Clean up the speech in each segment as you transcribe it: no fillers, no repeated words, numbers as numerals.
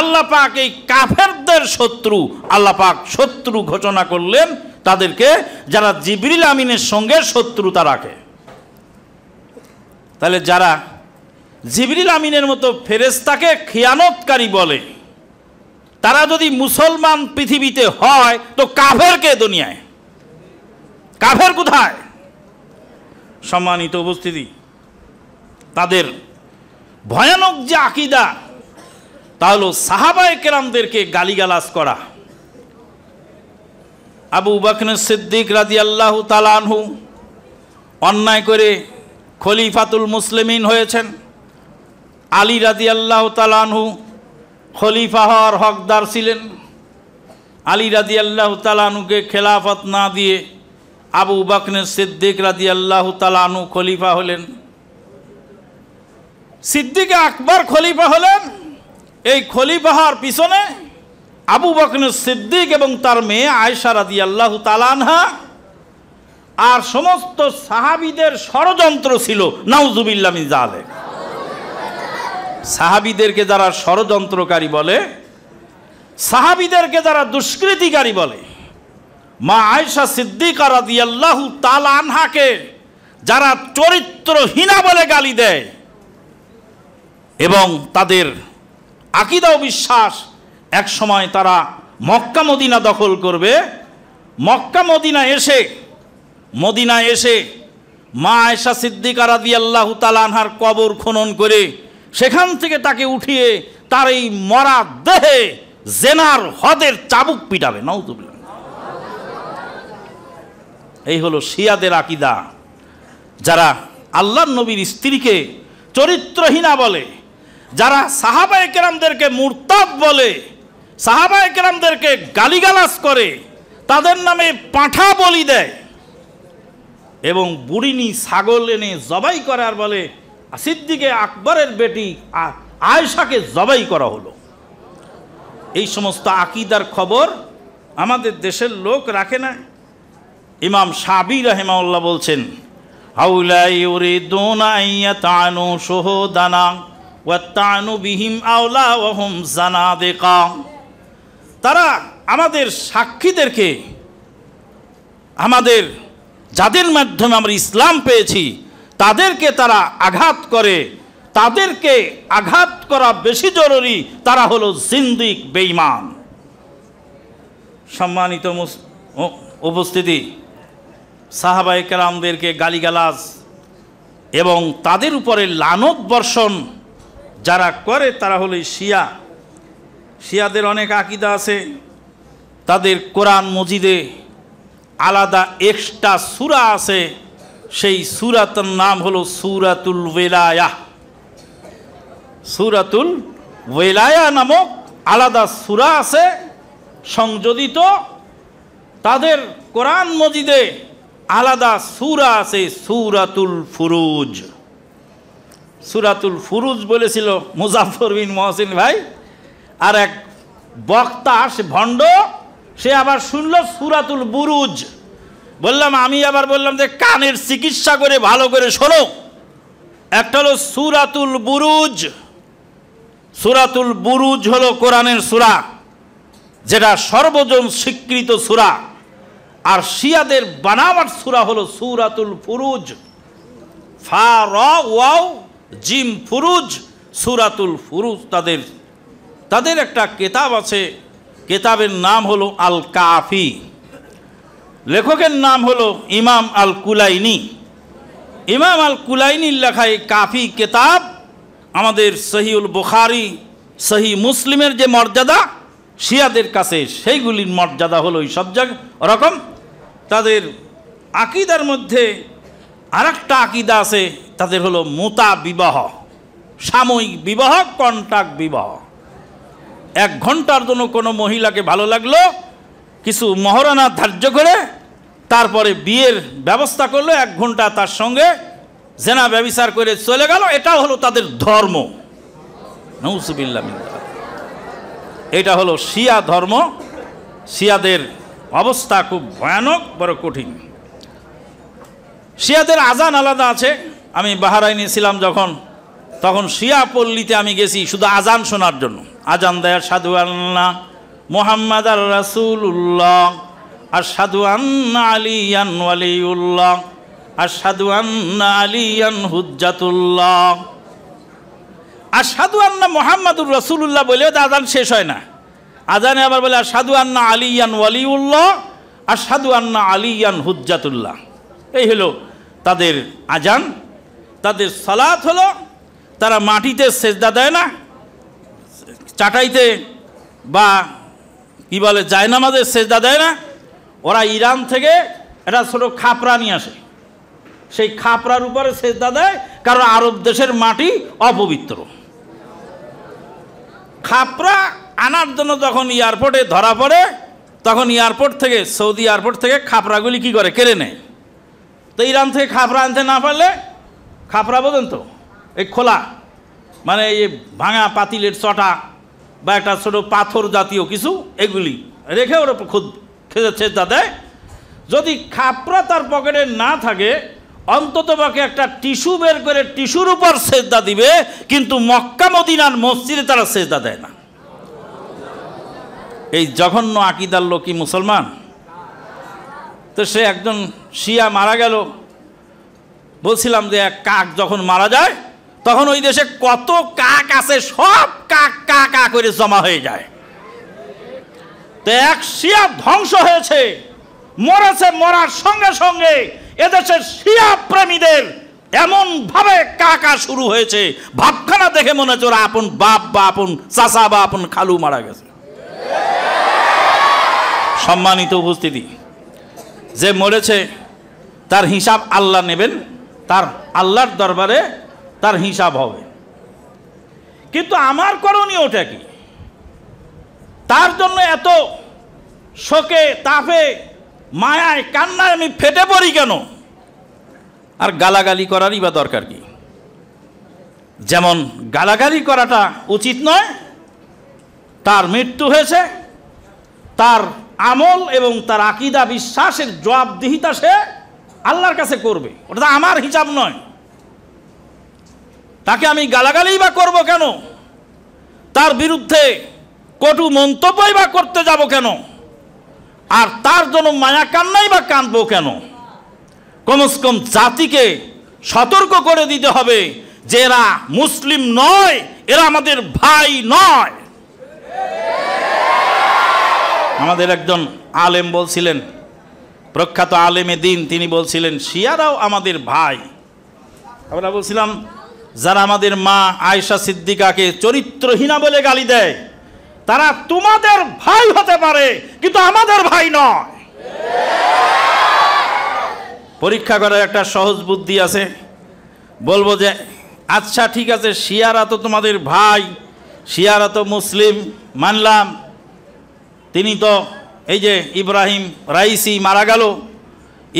আল্লাহ পাক এই কাফেরদের শত্রু আল্লাহ পাক শত্রু ঘোষণা করলেন তাদেরকে, যারা জিবরিল আমিনের সঙ্গে শত্রুতা রাখে। তাহলে যারা জিবরিল আমিনের মতো ফেরেশতাকে খিয়ানতকারী বলে, তারা যদি মুসলমান পৃথিবীতে হয় তো কাফের কে দুনিয়ায়? কাফের কোথায়? সম্মানিত উপস্থিতি, তাদের ভয়ানক যে আকীদা তা হলো সাহাবায়ে কেরামদেরকে গালিগালাজ করা। আবু বকর সিদ্দিক রাদিয়াল্লাহু তাআলা আনহু অন্যায় করে খলিফাতুল মুসলিমিন হয়েছেন। আলী রাদিয়াল্লাহু তাআলা আনহু খলিফা হওয়ার হকদার ছিলেন। আলী রাদিয়াল্লাহু তাআলা আনহুকে খেলাফত না দিয়ে আবু বকর সিদ্দিক রাদিয়াল্লাহু তাআলা আনহু খলিফা হলেন। সিদ্দিক আকবর খলিফা হলেন। এই খলিফা হওয়ার পিছনে আবু বকর সিদ্দিক এবং তার মেয়ে আয়েশা রাদিয়াল্লাহু তাআলা আনহা আর সমস্ত সাহাবীদের ষড়যন্ত্র ছিল। নাউজুবিল্লাহ মিন যালিক। সাহাবীদেরকে যারা ষড়যন্ত্রকারী বলে, সাহাবীদেরকে যারা দুষ্কৃতিকারী বলে, মা আয়েশা সিদ্দিকা রাদিয়াল্লাহু তাআলা আনহাকে যারা চরিত্রহীনা বলে গালি দেয় এবং তাদের আকীদা ও বিশ্বাস এক সময় তারা মক্কা মদিনা দখল করবে, মক্কা মদিনায় এসে মা আয়েশা সিদ্দিকা রাদিয়াল্লাহু তাআলা আনহার কবর খনন করে সেখান থেকে তাকে উঠিয়ে তার এই মরা দেহে জেনার হদের চাবুক পিটাবে। নাউজুবিল্লাহ। এই হলো শিয়াদের আকীদা, যারা আল্লাহর নবীর স্ত্রীকে চরিত্রহীনা বলে, যারা সাহাবায়ে কেরামদেরকে মুরতাদ বলে, সাহাবায়ে কেরামদেরকে গালিগালাজ করে, তাদের নামে পাঁঠা বলি দেয় এবং বুড়িনি ছাগল এনে জবাই করে আর বলে সিদ্দিকে আকবরের বেটি আয়েশাকে জবাই করা হলো। এই সমস্ত আকীদার খবর আমাদের দেশের লোক রাখে না। ইমাম শাবি রাহিমাহুল্লাহ বলছেন, হাউলা ইউরিদুনা আইয়াতানু শুহুদানা ওয়া তানু বিহিম আওলা ওয়া হুম জানাদিকা। তারা আমাদের সাক্ষীদেরকে, আমাদের যাদের মাধ্যমে আমরা ইসলাম পেয়েছি তাদেরকে তারা আঘাত করে, তাদেরকে আঘাত করা বেশি জরুরি, তারা হলো জিন্দিক, বেঈমান। সম্মানিত উপস্থিতি, সাহাবায়ে কেরামদেরকে গালিগালাজ এবং তাদের উপরে লানত বর্ষণ যারা করে তারা হলো শিয়া। শিয়াদের অনেক আকীদা আছে। তাদের কোরআন মজিদে আলাদা এক্সট্রা সূরা আছে, সেই সূরাটার নাম হলো সূরাতুল ওয়ালায়া। সূরাতুল ওয়ালায়া নামক আলাদা সূরা আছে সংযোজিত। তাদের কোরআন মজিদে আলাদা সূরা আছে সূরাতুল ফুরুজ। সূরাতুল ফুরুজ বলেছিল মুজাফফর বিন মহসিন ভাই, আর এক বক্তা সে ভণ্ড, সে আবার শুনল সূরাতুল বুরুজ। বললাম, আমি আবার বললাম যে কানের চিকিৎসা করে ভালো করে শোনো। একটা হলো সূরাতুল বুরুজ। সূরাতুল বুরুজ হলো কোরআনের সূরা, যেটা সর্বজন স্বীকৃত সূরা। আর শিয়াদের বানাওয়ার সূরা হলো সূরাতুল ফুরুজ। ফা রা ওয়াও জিম ফুরুজ, সূরাতুল ফুরুজ। তাদের একটা কিতাব আছে, কিতাবের নাম হলো আল কাফি। লেখকের নাম হলো ইমাম আল কুলাইনি। ইমাম আল কুলাইনির লেখা এই কাফি কিতাব আমাদের সহিউল বুখারী, সহি মুসলিমের যে মর্যাদা শিয়াদের কাছে, সেইগুলির মর্যাদা হলো এই সব রকম। তাদের আকীদার মধ্যে আরেকটা আকীদা আছে, তাদের হলো মুতা বিবাহ, সাময়িক বিবাহ, কন্ট্রাক্ট বিবাহ। 1 ঘন্টার জন্য কোনো মহিলাকে ভালো লাগলো, কিছু মহারণা ধার্য করে তারপরে বিয়ের ব্যবস্থা করলো, 1 ঘন্টা তার সঙ্গে জেনা ব্যভিচার করে চলে গেল। এটা হলো তাদের ধর্ম। নাউজুবিল্লাহ মিন যালিক। এটা হলো শিয়া ধর্ম। শিয়াদের অবস্থা খুব ভয়ানক, বড় কঠিন। শিয়াদের আজান আলাদা আছে। আমি বাহরাইনে ছিলাম যখন, তখন শিয়া পল্লীতে আমি গেছি শুধু আজান শোনার জন্য। আজান দেয় আশহাদু আন্না মুহাম্মাদার রাসূলুল্লাহ, আশহাদু আন্না আলিয়ান ওয়ালিউল্লাহ, আশহাদু আন্না আলিয়ান হুজ্জাতুল্লাহ। আশহাদু আন্না মুহাম্মাদুর রাসূলুল্লাহ বলে আজান শেষ হয় না, আজানে আবার বলে আশহাদু আন্না আলিয়ান ওয়ালিউল্লাহ, আশহাদু আন্না আলিয়ান হুজ্জাতুল্লাহ। এই হলো তাদের আজান। তাদের সালাত হলো তারা মাটিতে সেজদা দেয় না, চাটাইতে বা কি বলে জায়নামাজে সেজদা দেয় না। ওরা ইরান থেকে একটা ছোটো খাপড়া নিয়ে আসে, সেই খাপড়ার উপরে সেজদা দেয়, কারণ আরব দেশের মাটি অপবিত্র। খাপড়া আনার জন্য যখন এয়ারপোর্টে ধরা পড়ে, তখন এয়ারপোর্ট থেকে, সৌদি এয়ারপোর্ট থেকে খাপড়াগুলি কি করে কেড়ে নেয়। তো ইরান থেকে খাপড়া আনতে না পারলে, খাপড়া বোঝেন তো, এই খোলা মানে এই ভাঙা পাতিলের চটা বা একটা ছোটো পাথর জাতীয় কিছু, এগুলি রেখে ওর খুদ খেতে সেজদা দেয়। যদি খাপড়া তার পকেটে না থাকে, অন্তত পক্ষে একটা টিস্যু বের করে টিস্যুর উপর সেজদা দিবে, কিন্তু মক্কা মদিনার মসজিদে তারা সেজদা দেয় না। এই জঘন্য আকীদার লোকই মুসলমান। তো সে একজন শিয়া মারা গেল, বলছিলাম যে এক কাক যখন মারা যায়, তখন ওই দেশে কত কাক আছে সব কাক কা কা করে জমা হয়ে যায়। তো এক শিয়া ধ্বংস হয়েছে, মরেছে, মরার সঙ্গে সঙ্গে এদেশের শিয়া প্রেমীদের এমন ভাবে কাকা শুরু হয়েছে, ভাবখানা দেখে মনে হচ্ছে ওরা আপন বাপ বা আপন চাচা বা আপন খালু মারা গেছে। সম্মানিত উপস্থিতি, যে মরেছে তার হিসাব আল্লাহ নেবেন, তার আল্লাহর দরবারে তার হিসাব হবে। কিন্তু আমার করণীয়টা কি? তার জন্য এত শোকে তাপে মায়ায় কান্নায় আমি ফেটে পড়ি কেন? আর গালাগালি করারই বা দরকার কি? যেমন গালাগালি করাটা উচিত নয়, তার মৃত্যু হয়েছে, তার আমল এবং তার আকীদা বিশ্বাসের জবাবদিহিতা সে আল্লাহর কাছে করবে, ওটা আমার হিসাব নয়। তাকে আমি গালাগালি বা করবো কেন? তার বিরুদ্ধে কটু মন্তব্যই বা করতে যাব কেন? আর তার জন্য মায়া কান্নাই বা কাঁদবো কেন? কমসে কম জাতিকে সতর্ক করে দিতে হবে যে এরা মুসলিম নয়, এরা আমাদের ভাই নয়। আমাদের একজন আলেম বলছিলেন, প্রখ্যাত আলেমে দিন, তিনি বলছিলেন শিয়ারাও আমাদের ভাই। আমরা বলছিলাম যারা আমাদের মা আয়েশা সিদ্দিকাকে চরিত্রহীনা বলে গালি দেয়, তারা তোমাদের ভাই হতে পারে কিন্তু আমাদের ভাই নয়। পরীক্ষা করার একটা সহজ বুদ্ধি আছে, বলবো যে আচ্ছা ঠিক আছে, শিয়ারা তো তোমাদের ভাই, শিয়ারা তো মুসলিম, মানলাম। তিনি তো এই যে ইব্রাহিম রাইসি মারা গেল,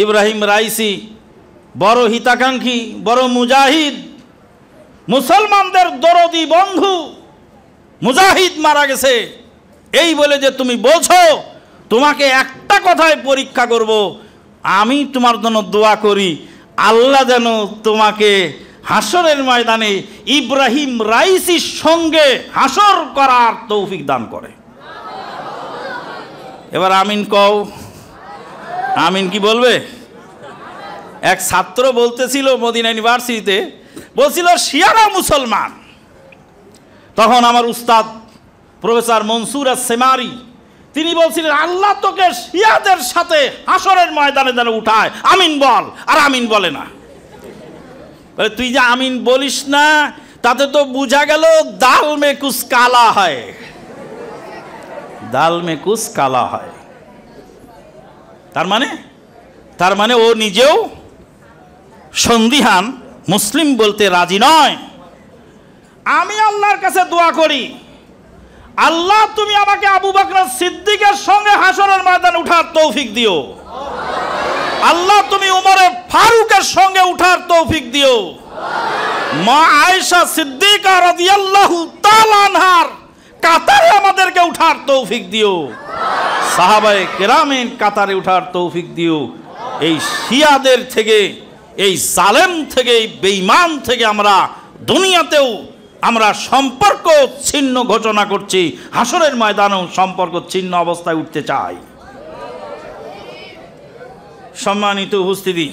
ইব্রাহিম রাইসি বড় হিতাকাঙ্ক্ষী, বড় মুজাহিদ, মুসলমানদের দরদি বন্ধু মুজাহিদ মারা গেছে। এই বলে যে তুমি বলছো, তোমাকে একটা কথায় পরীক্ষা করব, আমি তোমার জন্য দোয়া করি আল্লাহ যেন তোমাকে হাসরের ময়দানে ইব্রাহিম রাইসির সঙ্গে হাসর করার তৌফিক দান করে। এবার আমিন কও, আমিন কি বলবে? এক ছাত্র বলতেছিল মদিনা ইউনিভার্সিটিতে, বলছিল শিয়ারা মুসলমান। তখন আমার উস্তাদ প্রফেসর মনসুর সেমারি তিনি বলছিলেন আল্লাহ তোকে শিয়াদের সাথে হাসরের ময়দানে যেন উঠায়, আমিন বল। আর আমিন বলে না। তুই যে আমিন বলিস না, তাতে তো বোঝা গেল দাল মে কুছ কালা হয়, দাল মে কুছ কালা হয়। তার মানে ও নিজেও সন্দিহান, মুসলিম বলতে রাজি নয়। আমি আল্লাহর কাছে দোয়া করি, আল্লাহ তুমি আমাকে আবু বকর সিদ্দিকের সঙ্গে হাসরের ময়দানে উঠার তৌফিক দিও। আল্লাহ তুমি উমরে ফারুকের সঙ্গে উঠার তৌফিক দিও। মা আয়েশা সিদ্দিকা রাদিয়াল্লাহু তাআলা আনহার কাতারে আমাদেরকে উঠার তৌফিক দিও। সাহাবায়ে কেরামের কাতারে উঠার তৌফিক দিও। এই শিয়াদের থেকে, এই জালেম থেকে, এই বেঈমান থেকে আমরা দুনিয়াতেও আমরা সম্পর্ক ছিন্ন ঘোষণা করছি, হাসরের ময়দানেও সম্পর্ক ছিন্ন অবস্থায় উঠতে চাই। সম্মানিত উপস্থিতি,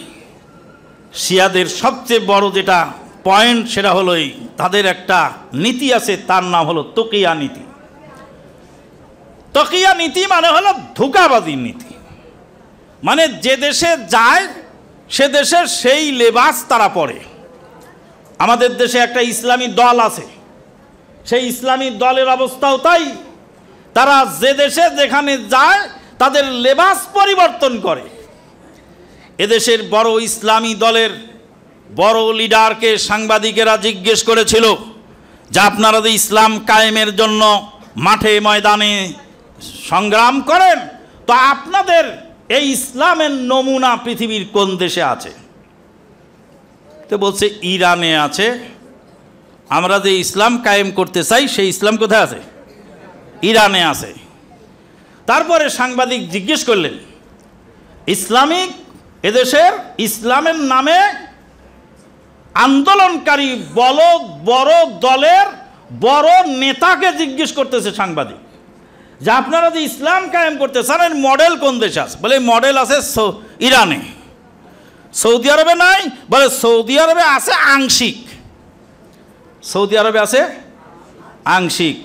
শিয়াদের সবচেয়ে বড় যেটা পয়েন্ট সেটা হলো তাদের একটা নীতি আছে, তার নাম হলো তকিয়া নীতি। তকিয়া নীতি মানে হলো ধোঁকাবাজির নীতি। মানে যে দেশে যায় সে দেশের সেই লেবাস তারা পরে। আমাদের দেশে একটা ইসলামী দল আছে, সেই ইসলামী দলের অবস্থাও তাই। তারা যে দেশে যেখানে যায় তাদের লেবাস পরিবর্তন করে। এদেশের বড় ইসলামী দলের বড় লিডারকে সাংবাদিকেরা জিজ্ঞেস করেছিল যে আপনারা যে ইসলাম কায়েমের জন্য মাঠে ময়দানে সংগ্রাম করেন, তো আপনাদের এই ইসলামের নমুনা পৃথিবীর কোন দেশে আছে? তো বলছে ইরানে আছে। আমরা যে ইসলাম কায়েম করতে চাই সেই ইসলাম কোথায় আছে? ইরানে আছে। তারপরে সাংবাদিক জিজ্ঞেস করলেন, ইসলামিক এদেশের ইসলামের নামে আন্দোলনকারী বড় দলের বড় নেতাকে জিজ্ঞেস করতেছে সাংবাদিক যে আপনারা যে ইসলাম কায়েম করতে চান এর মডেল কোন দেশে আছে? বলে মডেল আছে ইরানে। সৌদি আরবে নাই? বলে সৌদি আরবে আছে আংশিক। সৌদি আরবে আছে আংশিক।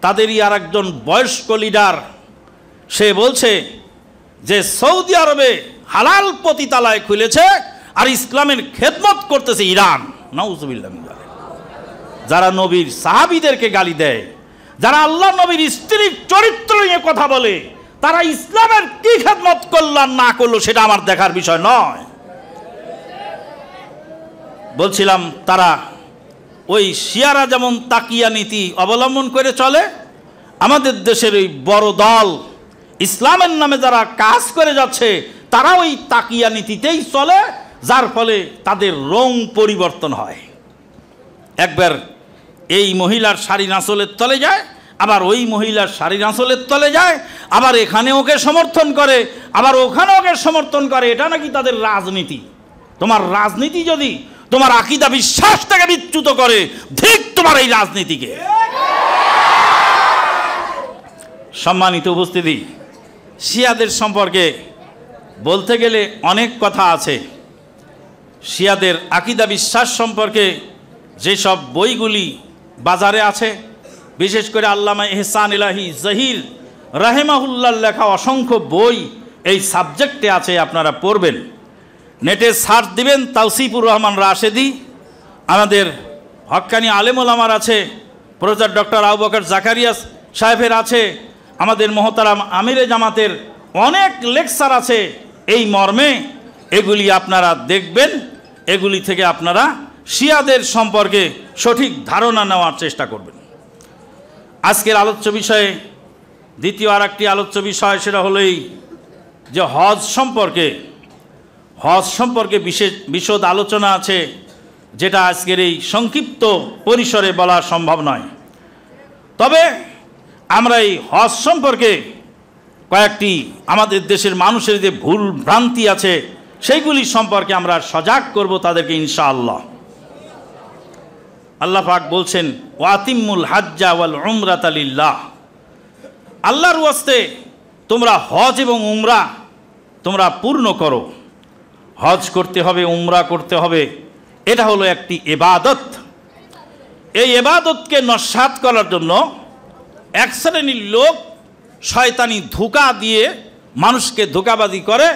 তাদেরই আর একজন বয়স্ক লিডার সে বলছে যে সৌদি আরবে হালাল পতিতালয় খুলেছে আর ইসলামের খেদমত করতেছে ইরান। নাউজুবিল্লাহ। যারা নবীর সাহাবীদেরকে গালি দেয়, যারা আল্লাহ নবীর স্ত্রীর চরিত্র নিয়ে কথা বলে, তারা ইসলামের কি খেদমত করল না করলো সেটা আমার দেখার বিষয় নয়। বলছিলাম তারা ওই শিয়ারা যেমন তাকিয়া নীতি অবলম্বন করে চলে, আমাদের দেশের ওই বড় দল ইসলামের নামে যারা কাজ করে যাচ্ছে তারা ওই তাকিয়া নীতিতেই চলে, যার ফলে তাদের রং পরিবর্তন হয়। একবার এই মহিলার শাড়ি আঁচলের তলে যায়, আবার ওই মহিলার শাড়ির আঁচলের তলে যায়, আবার এখানে ওকে সমর্থন করে, আবার ওখানে ওকে সমর্থন করে। এটা নাকি তাদের রাজনীতি। তোমার রাজনীতি যদি তোমার আকীদা বিশ্বাসটাকে বিচ্যুত করে, ঠিক তোমার এই রাজনীতিকে। সম্মানিত উপস্থিতি, শিয়াদের সম্পর্কে বলতে গেলে অনেক কথা আছে। শিয়াদের আকীদা বিশ্বাস সম্পর্কে যেসব বইগুলি বাজারে আছে, বিশেষ করে আল্লামা ইহসান ইলাহি জহির রাহেমাহুল্লাহর লেখা অসংখ্য বই এই সাবজেক্টে আছে, আপনারা পড়বেন। নেটে সার্চ দিবেন তাওসিফুর রহমান রাশেদি, আমাদের হক্কানি আলেম ওলামার আছে, প্রফেসর ডক্টর আবু বকর জাকারিয়া সাহেবের আছে, আমাদের মহতারাম আমিরে জামাতের অনেক লেকচার আছে এই মর্মে। এগুলি আপনারা দেখবেন, এগুলি থেকে আপনারা শিয়াদের সম্পর্কে সঠিক ধারণা নেওয়ার চেষ্টা করবেন। আজকের আলোচ্য বিষয়ে দ্বিতীয় আর একটি আলোচ্য বিষয় সেটা হলোই যে হজ সম্পর্কে বিশদ আলোচনা আছে, যেটা আজকের এই সংক্ষিপ্ত পরিসরে বলা সম্ভব নয়। তবে আমরা এই হজ সম্পর্কে কয়েকটি আমাদের দেশের মানুষের যে ভুল ভ্রান্তি আছে সেইগুলি সম্পর্কে আমরা সজাগ করব তাদেরকে ইনশাআল্লাহ। আল্লাহ পাক বলছেন ওয়াতিমুল হাজ্জা ওয়াল উমরাতা লিল্লাহ, আল্লাহর ওয়াস্তে তোমরা হজ এবং উমরা তোমরা পূর্ণ করো। হজ করতে হবে, উমরা করতে হবে, এটা হলো একটি ইবাদত। এই ইবাদতকে নস্যাৎ করার জন্য এক শ্রেণীর লোক শয়তানি ধোঁকা দিয়ে মানুষকে ধোঁকাবাজি করে।